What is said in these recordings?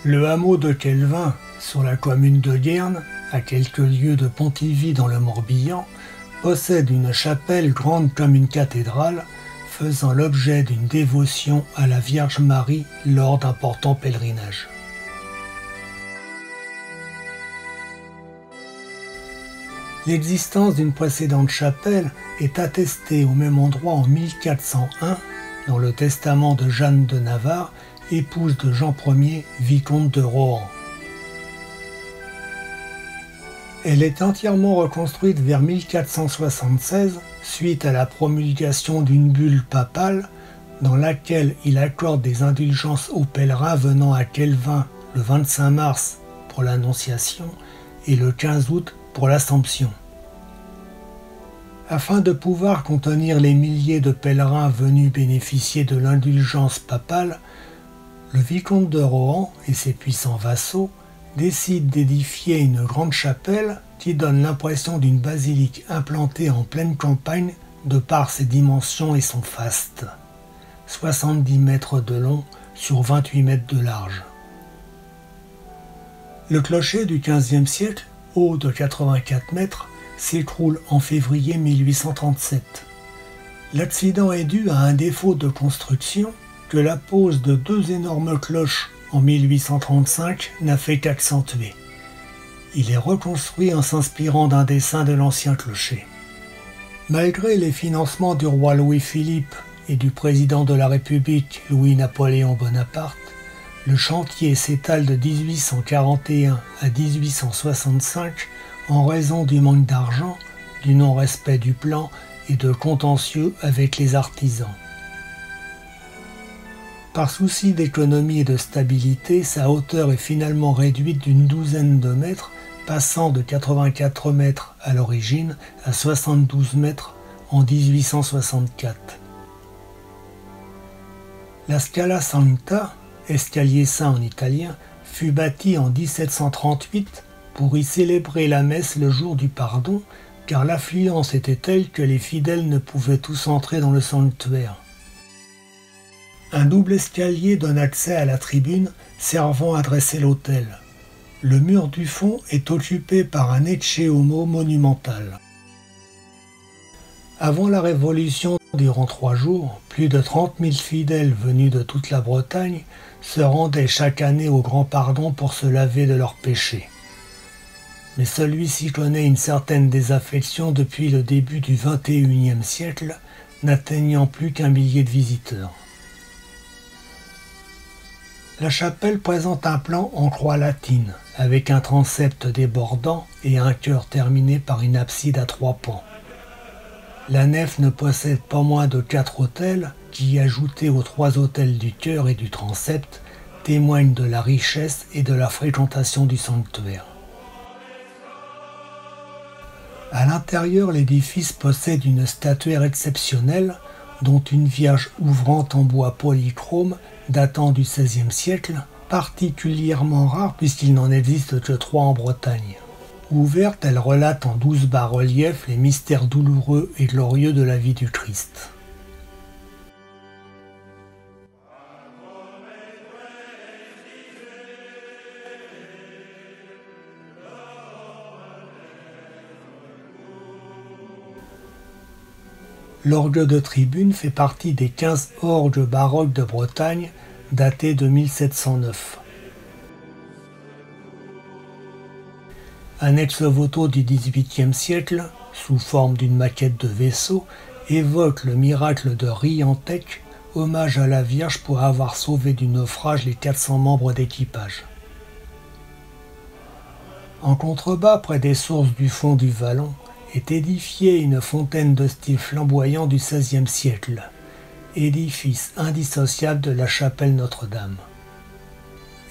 Le hameau de Kelvin, sur la commune de Guernes, à quelques lieues de Pontivy dans le Morbihan, possède une chapelle grande comme une cathédrale, faisant l'objet d'une dévotion à la Vierge Marie lors d'importants pèlerinages. L'existence d'une précédente chapelle est attestée au même endroit en 1401 dans le testament de Jeanne de Navarre, épouse de Jean Ier, vicomte de Rohan. Elle est entièrement reconstruite vers 1476 suite à la promulgation d'une bulle papale dans laquelle il accorde des indulgences aux pèlerins venant à Kelvin le 25 mars pour l'Annonciation et le 15 août pour l'Assomption. Afin de pouvoir contenir les milliers de pèlerins venus bénéficier de l'indulgence papale, le vicomte de Rohan et ses puissants vassaux décident d'édifier une grande chapelle qui donne l'impression d'une basilique implantée en pleine campagne de par ses dimensions et son faste. 70 mètres de long sur 28 mètres de large. Le clocher du XVe siècle, haut de 84 mètres, s'écroule en février 1837. L'accident est dû à un défaut de construction que la pose de 2 énormes cloches en 1835 n'a fait qu'accentuer. Il est reconstruit en s'inspirant d'un dessin de l'ancien clocher. Malgré les financements du roi Louis-Philippe et du président de la République Louis-Napoléon Bonaparte, le chantier s'étale de 1841 à 1865 en raison du manque d'argent, du non-respect du plan et de contentieux avec les artisans. Par souci d'économie et de stabilité, sa hauteur est finalement réduite d'une douzaine de mètres, passant de 84 mètres à l'origine à 72 mètres en 1864. La Scala Sancta, escalier saint en italien, fut bâtie en 1738 pour y célébrer la messe le jour du pardon, car l'affluence était telle que les fidèles ne pouvaient tous entrer dans le sanctuaire. Un double escalier donne accès à la tribune servant à dresser l'autel. Le mur du fond est occupé par un ecce homo monumental. Avant la Révolution, durant 3 jours, plus de 30 000 fidèles venus de toute la Bretagne se rendaient chaque année au Grand Pardon pour se laver de leurs péchés. Mais celui-ci connaît une certaine désaffection depuis le début du XXIe siècle, n'atteignant plus qu'1 millier de visiteurs. La chapelle présente un plan en croix latine, avec un transept débordant et un chœur terminé par une abside à 3 pans. La nef ne possède pas moins de 4 autels qui, ajoutés aux 3 autels du chœur et du transept, témoignent de la richesse et de la fréquentation du sanctuaire. À l'intérieur, l'édifice possède une statuaire exceptionnelle, dont une Vierge ouvrante en bois polychrome datant du XVIe siècle, particulièrement rare puisqu'il n'en existe que 3 en Bretagne. Ouverte, elle relate en 12 bas-reliefs les mystères douloureux et glorieux de la vie du Christ. L'orgue de tribune fait partie des 15 orgues baroques de Bretagne, datées de 1709. Un ex-voto du XVIIIe siècle, sous forme d'une maquette de vaisseau, évoque le miracle de Riantec, hommage à la Vierge pour avoir sauvé du naufrage les 400 membres d'équipage. En contrebas, près des sources du fond du vallon, est édifiée une fontaine de style flamboyant du XVIe siècle, édifice indissociable de la chapelle Notre-Dame.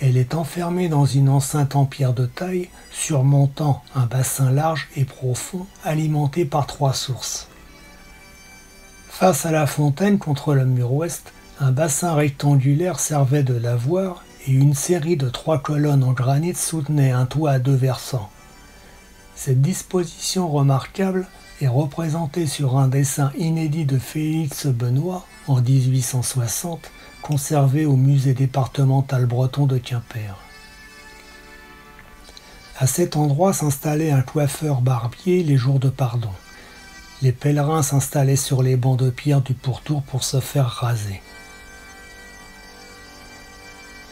Elle est enfermée dans une enceinte en pierre de taille, surmontant un bassin large et profond alimenté par 3 sources. Face à la fontaine, contre le mur ouest, un bassin rectangulaire servait de lavoir et une série de 3 colonnes en granit soutenait un toit à 2 versants. Cette disposition remarquable est représentée sur un dessin inédit de Félix Benoît en 1860, conservé au musée départemental breton de Quimper. À cet endroit s'installait un coiffeur-barbier les jours de pardon. Les pèlerins s'installaient sur les bancs de pierre du pourtour pour se faire raser.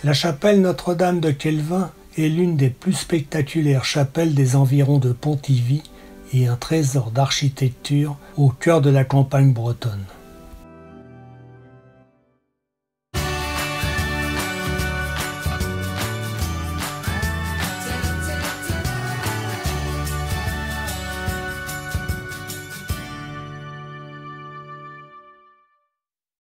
La chapelle Notre-Dame de Kelvin est l'une des plus spectaculaires chapelles des environs de Pontivy et un trésor d'architecture au cœur de la campagne bretonne.